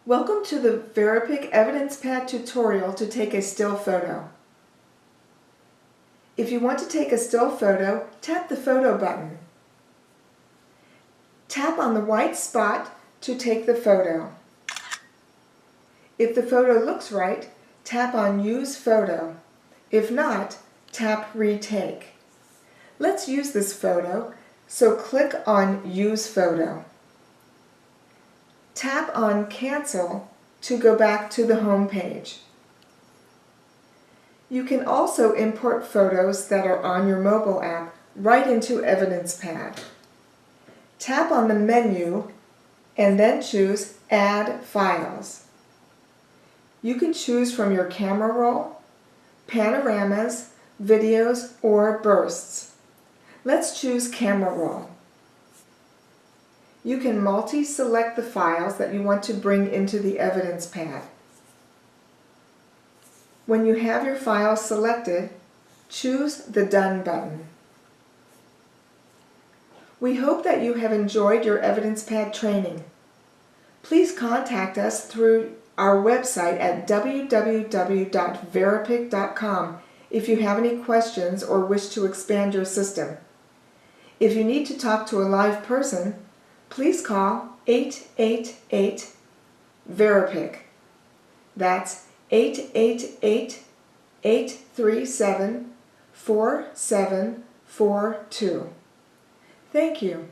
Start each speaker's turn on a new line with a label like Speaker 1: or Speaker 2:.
Speaker 1: Welcome to the VeriPic Evidence Pad tutorial to take a still photo. If you want to take a still photo, tap the photo button. Tap on the white spot to take the photo. If the photo looks right, tap on Use Photo. If not, tap Retake. Let's use this photo, so click on Use Photo. Tap on Cancel to go back to the home page. You can also import photos that are on your mobile app right into Evidence Pad. Tap on the menu and then choose Add Files. You can choose from your camera roll, panoramas, videos, or bursts. Let's choose camera roll. You can multi-select the files that you want to bring into the Evidence Pad. When you have your files selected, choose the Done button. We hope that you have enjoyed your Evidence Pad training. Please contact us through our website at www.veripic.com if you have any questions or wish to expand your system. If you need to talk to a live person, please call 888-VeriPic. That's 888-837-4742. Thank you.